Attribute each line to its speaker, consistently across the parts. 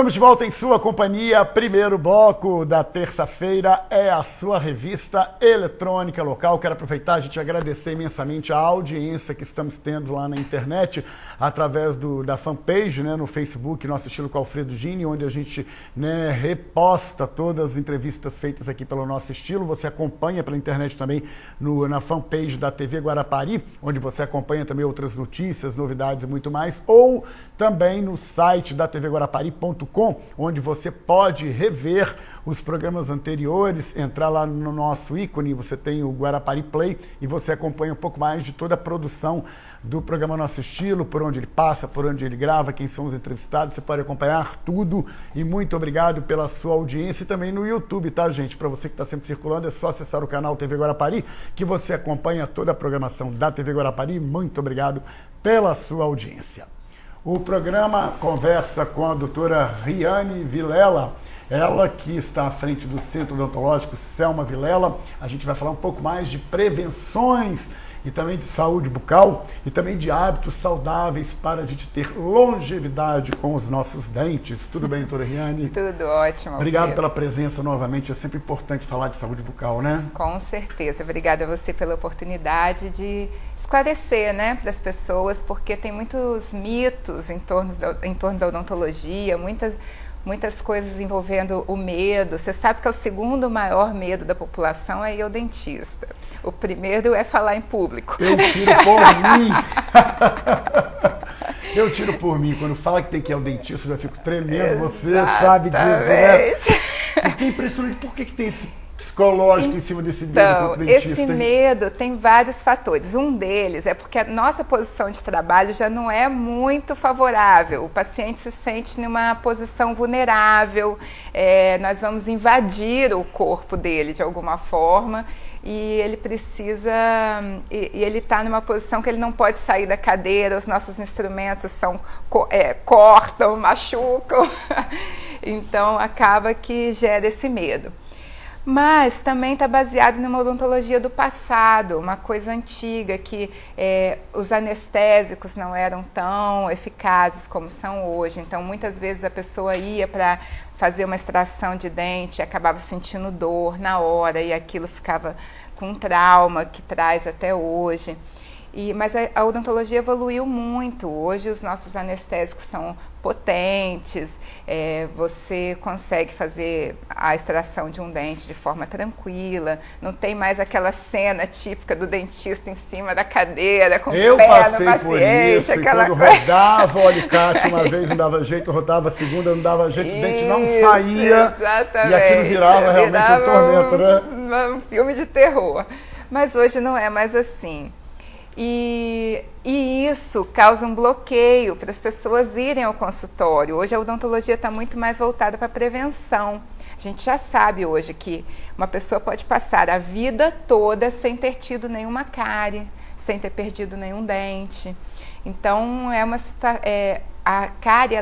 Speaker 1: Estamos de volta em sua companhia. Primeiro bloco da terça-feira é a sua revista eletrônica local. Quero aproveitar e te agradecer imensamente a audiência que estamos tendo lá na internet, através da fanpage, né, no Facebook, Nosso Estilo com Alfredo Gini, onde a gente, né, reposta todas as entrevistas feitas aqui pelo Nosso Estilo. Você acompanha pela internet também na fanpage da TV Guarapari, onde você acompanha também outras notícias, novidades e muito mais, ou também no site da tvguarapari.com, onde você pode rever os programas anteriores, entrar lá no nosso ícone, você tem o Guarapari Play e você acompanha um pouco mais de toda a produção do programa Nosso Estilo, por onde ele passa, por onde ele grava, quem são os entrevistados, você pode acompanhar tudo. E muito obrigado pela sua audiência e também no YouTube, tá, gente? Para você que está sempre circulando, é só acessar o canal TV Guarapari, que você acompanha toda a programação da TV Guarapari. Muito obrigado pela sua audiência. O programa conversa com a doutora Riane Vilela, ela que está à frente do Centro Odontológico Selma Vilela. A gente vai falar um pouco mais de prevenções e também de saúde bucal e também de hábitos saudáveis para a gente ter longevidade com os nossos dentes. Tudo bem, doutora Riane?
Speaker 2: Tudo ótimo.
Speaker 1: Obrigado
Speaker 2: Pedro.
Speaker 1: pela presença novamente. É sempre importante falar de saúde bucal, né?
Speaker 2: Com certeza. Obrigada a você pela oportunidade de esclarecer, né, para as pessoas, porque tem muitos mitos em torno da odontologia, muitas coisas envolvendo o medo. Você sabe que é o segundo maior medo da população é ir ao dentista. O primeiro é falar em público.
Speaker 1: Eu tiro por mim. Eu tiro por mim. Quando fala que tem que ir ao dentista, eu já fico tremendo. Você sabe disso, né? Porque é impressionante. Por que tem esse psicológico em cima desse medo contra o dentista?
Speaker 2: Esse medo tem vários fatores. Um deles é porque a nossa posição de trabalho já não é muito favorável. O paciente se sente numa posição vulnerável, nós vamos invadir o corpo dele de alguma forma e ele precisa, e ele está numa posição que ele não pode sair da cadeira, os nossos instrumentos cortam, machucam, então acaba que gera esse medo. Mas também está baseado numa odontologia do passado, uma coisa antiga, que os anestésicos não eram tão eficazes como são hoje. Então, muitas vezes a pessoa ia para fazer uma extração de dente e acabava sentindo dor na hora, e aquilo ficava com um trauma que traz até hoje. Mas a odontologia evoluiu muito. Hoje os nossos anestésicos são potentes, você consegue fazer a extração de um dente de forma tranquila, não tem mais aquela cena típica do dentista em cima da cadeira, com o pé no paciente.
Speaker 1: Eu passei por isso,
Speaker 2: aquela
Speaker 1: quando
Speaker 2: coisa.
Speaker 1: rodava o alicate uma vez não dava jeito, rodava a segunda não dava jeito, o dente não saía,
Speaker 2: exatamente.
Speaker 1: E aquilo virava realmente um tormento, né?
Speaker 2: Um filme de terror. Mas hoje não é mais assim. E isso causa um bloqueio para as pessoas irem ao consultório. Hoje a odontologia está muito mais voltada para a prevenção. A gente já sabe hoje que uma pessoa pode passar a vida toda sem ter tido nenhuma cárie, sem ter perdido nenhum dente. Então, a cárie,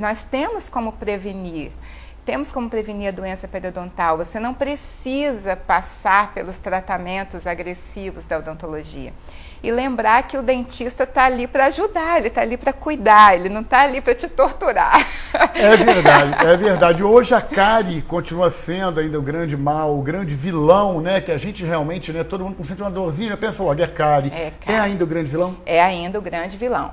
Speaker 2: nós temos como prevenir. Temos como prevenir a doença periodontal. Você não precisa passar pelos tratamentos agressivos da odontologia. E lembrar que o dentista está ali para ajudar, ele está ali para cuidar, ele não está ali para te torturar.
Speaker 1: É verdade. Hoje a cárie continua sendo ainda o grande mal, o grande vilão, né? Que a gente realmente, né? Todo mundo sente uma dorzinha, pensa logo, é cárie. É ainda o grande vilão?
Speaker 2: É ainda o grande vilão.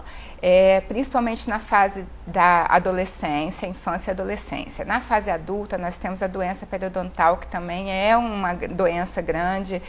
Speaker 2: Principalmente na fase da adolescência, infância e adolescência. Na fase adulta, nós temos a doença periodontal, que também é uma doença grande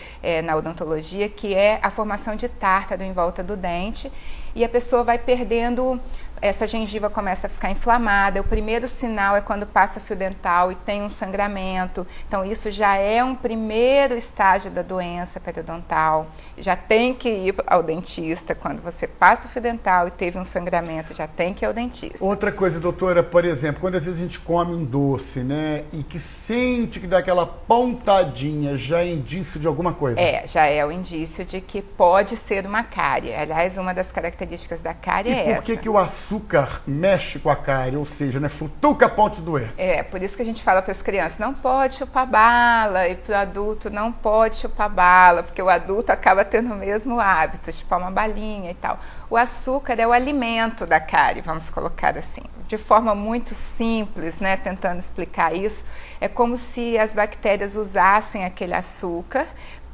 Speaker 2: na odontologia, que é a formação de tártaro em volta do dente, e a pessoa vai perdendo, essa gengiva começa a ficar inflamada. O primeiro sinal é quando passa o fio dental e tem um sangramento. Então, isso já é um primeiro estágio da doença periodontal. Já tem que ir ao dentista. Quando você passa o fio dental e teve um sangramento, já tem que ir ao dentista.
Speaker 1: Outra coisa, doutora, por exemplo, quando às vezes a gente come um doce, né, e que sente que dá aquela pontadinha, já é indício de alguma coisa?
Speaker 2: Já é o indício de que pode ser uma cárie. Aliás, uma das características da cárie é essa.
Speaker 1: E por que o açúcar açúcar mexe com a cárie, ou seja, né, futuca a ponto de doer.
Speaker 2: Por isso que a gente fala para as crianças, não pode chupar bala, e para o adulto não pode chupar bala, porque o adulto acaba tendo o mesmo hábito, chupar uma balinha e tal. O açúcar é o alimento da cárie, vamos colocar assim. De forma muito simples, né, tentando explicar isso, é como se as bactérias usassem aquele açúcar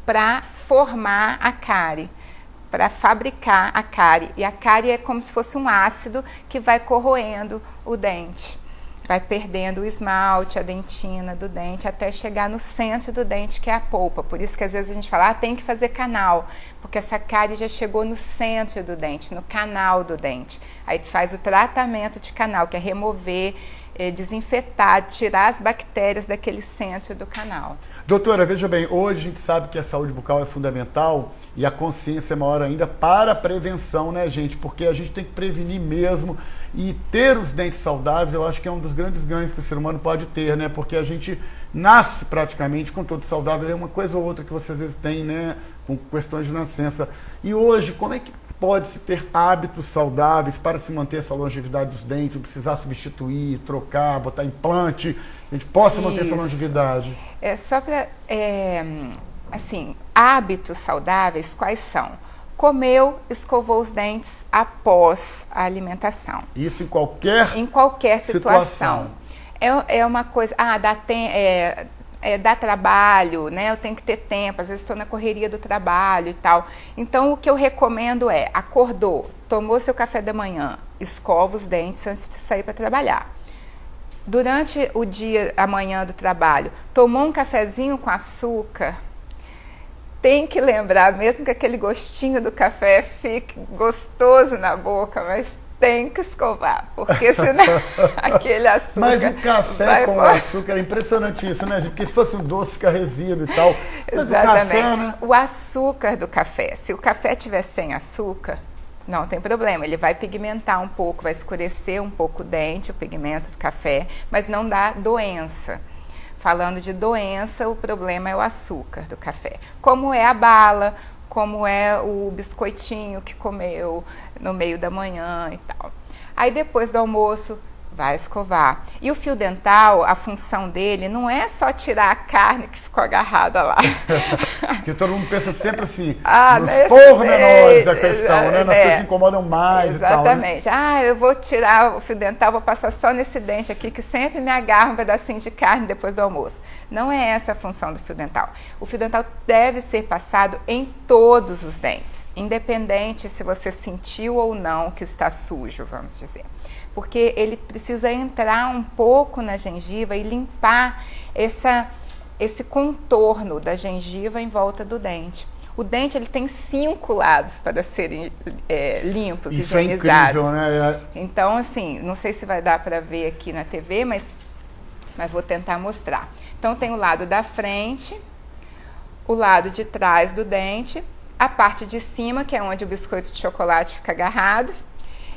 Speaker 2: para formar a cárie, para fabricar a cárie. E a cárie é como se fosse um ácido que vai corroendo o dente. Vai perdendo o esmalte, a dentina do dente, até chegar no centro do dente, que é a polpa. Por isso que às vezes a gente fala, tem que fazer canal, porque essa cárie já chegou no centro do dente, no canal do dente. Aí faz o tratamento de canal, que é remover, desinfetar, tirar as bactérias daquele centro do canal.
Speaker 1: Doutora, veja bem, hoje a gente sabe que a saúde bucal é fundamental e a consciência é maior ainda para a prevenção, né, gente? Porque a gente tem que prevenir mesmo e ter os dentes saudáveis, eu acho que é um dos grandes ganhos que o ser humano pode ter, né? Porque a gente nasce praticamente com todo saudável, é uma coisa ou outra que você às vezes tem, né, com questões de nascença. E hoje, como é que pode-se ter hábitos saudáveis para se manter essa longevidade dos dentes, não precisar substituir, trocar, botar implante, a gente possa manter essa longevidade?
Speaker 2: Só para, assim, hábitos saudáveis, quais são? Comeu, escovou os dentes após a alimentação.
Speaker 1: Isso em qualquer
Speaker 2: situação. É uma coisa, dá trabalho, né? Eu tenho que ter tempo, às vezes estou na correria do trabalho e tal. Então, o que eu recomendo acordou, tomou seu café da manhã, escova os dentes antes de sair para trabalhar. Durante o dia, a manhã do trabalho, tomou um cafezinho com açúcar, tem que lembrar, mesmo que aquele gostinho do café fique gostoso na boca, mas tem que escovar, porque senão aquele açúcar...
Speaker 1: Mas o café com açúcar é impressionante isso, né, gente? Porque se fosse um doce, fica resíduo e tal. Mas
Speaker 2: exatamente.
Speaker 1: O café, né?
Speaker 2: O açúcar do café, se o café tiver sem açúcar, não tem problema, ele vai pigmentar um pouco, vai escurecer um pouco o dente, o pigmento do café, mas não dá doença. Falando de doença, o problema é o açúcar do café. Como é a bala, como é o biscoitinho que comeu no meio da manhã e tal. Aí depois do almoço, vai escovar. E o fio dental, a função dele não é só tirar a carne que ficou agarrada lá.
Speaker 1: Porque todo mundo pensa sempre assim, nos pormenores da questão, né? Nas coisas que incomodam mais
Speaker 2: exatamente.
Speaker 1: E tal, né?
Speaker 2: Eu vou tirar o fio dental, vou passar só nesse dente aqui, que sempre me agarra um pedacinho de carne depois do almoço. Não é essa a função do fio dental. O fio dental deve ser passado em todos os dentes, independente se você sentiu ou não que está sujo, vamos dizer. Porque ele precisa entrar um pouco na gengiva e limpar esse contorno da gengiva em volta do dente. O dente ele tem 5 lados para serem limpos,
Speaker 1: isso
Speaker 2: higienizados.
Speaker 1: É incrível, né?
Speaker 2: Então, assim, não sei se vai dar para ver aqui na TV, mas vou tentar mostrar. Então, tem o lado da frente, o lado de trás do dente, a parte de cima, que é onde o biscoito de chocolate fica agarrado,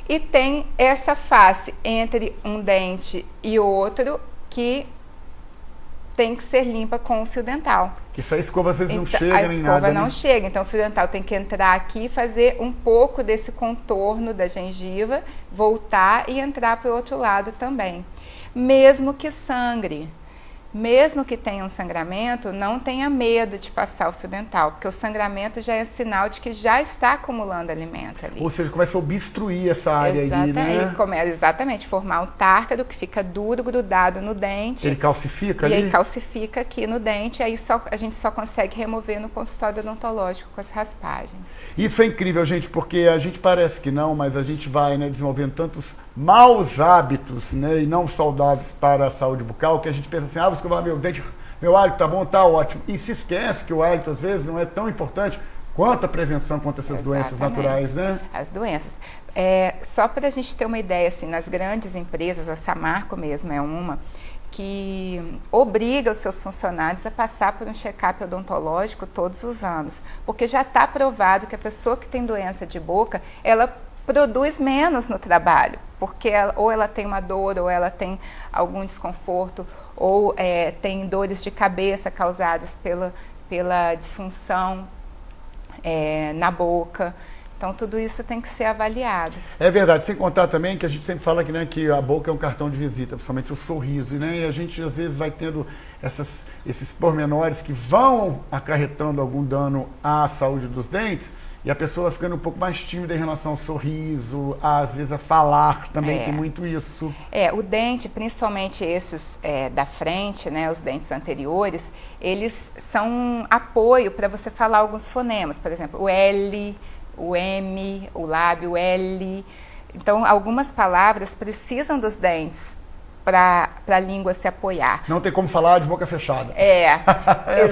Speaker 2: e tem essa face entre um dente e outro que tem que ser limpa com o fio dental.
Speaker 1: Que essa escova às vezes não chega nem nada.
Speaker 2: A escova não chega, então o fio dental tem que entrar aqui e fazer um pouco desse contorno da gengiva, voltar e entrar para o outro lado também. Mesmo que sangre. Mesmo que tenha um sangramento, não tenha medo de passar o fio dental, porque o sangramento já é sinal de que já está acumulando alimento ali.
Speaker 1: Ou seja, começa a obstruir essa área aí, né?
Speaker 2: Exatamente, formar um tártaro que fica duro, grudado no dente.
Speaker 1: Ele calcifica ali?
Speaker 2: E aí calcifica aqui no dente, aí a gente só consegue remover no consultório odontológico com as raspagens.
Speaker 1: Isso é incrível, gente, porque a gente parece que não, mas a gente vai, né, desenvolvendo tantos maus hábitos, né, e não saudáveis para a saúde bucal, que a gente pensa assim, vou escovar meu dente, meu hálito tá bom, tá ótimo. E se esquece que o hálito, às vezes, não é tão importante quanto a prevenção contra essas doenças naturais, né?
Speaker 2: As doenças. Só para a gente ter uma ideia, assim, nas grandes empresas, a Samarco mesmo é uma, que obriga os seus funcionários a passar por um check-up odontológico todos os anos, porque já está provado que a pessoa que tem doença de boca, ela produz menos no trabalho, porque ou ela tem uma dor, ou ela tem algum desconforto, ou tem dores de cabeça causadas pela disfunção na boca. Então, tudo isso tem que ser avaliado.
Speaker 1: É verdade, sem contar também que a gente sempre fala que, né, que a boca é um cartão de visita, principalmente o sorriso, né? E a gente às vezes vai tendo esses pormenores que vão acarretando algum dano à saúde dos dentes, e a pessoa vai ficando um pouco mais tímida em relação ao sorriso, às vezes a falar também tem muito isso.
Speaker 2: O dente, principalmente esses da frente, né, os dentes anteriores, eles são um apoio para você falar alguns fonemas, por exemplo, o L, o M, o lábio L. Então, algumas palavras precisam dos dentes para a língua se apoiar.
Speaker 1: Não tem como falar de boca fechada.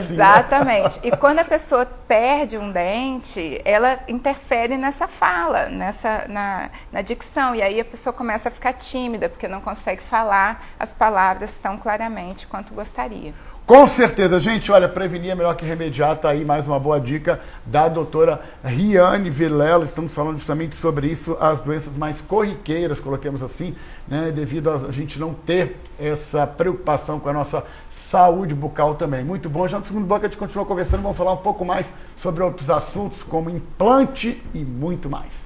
Speaker 2: Exatamente. E quando a pessoa perde um dente, ela interfere nessa fala, na dicção. E aí a pessoa começa a ficar tímida, porque não consegue falar as palavras tão claramente quanto gostaria.
Speaker 1: Com certeza, gente, olha, prevenir é melhor que remediar, tá aí mais uma boa dica da doutora Riane Vilela. Estamos falando justamente sobre isso, as doenças mais corriqueiras, coloquemos assim, né, devido a gente não ter essa preocupação com a nossa saúde bucal também. Muito bom, já no segundo bloco a gente continua conversando, vamos falar um pouco mais sobre outros assuntos, como implante e muito mais.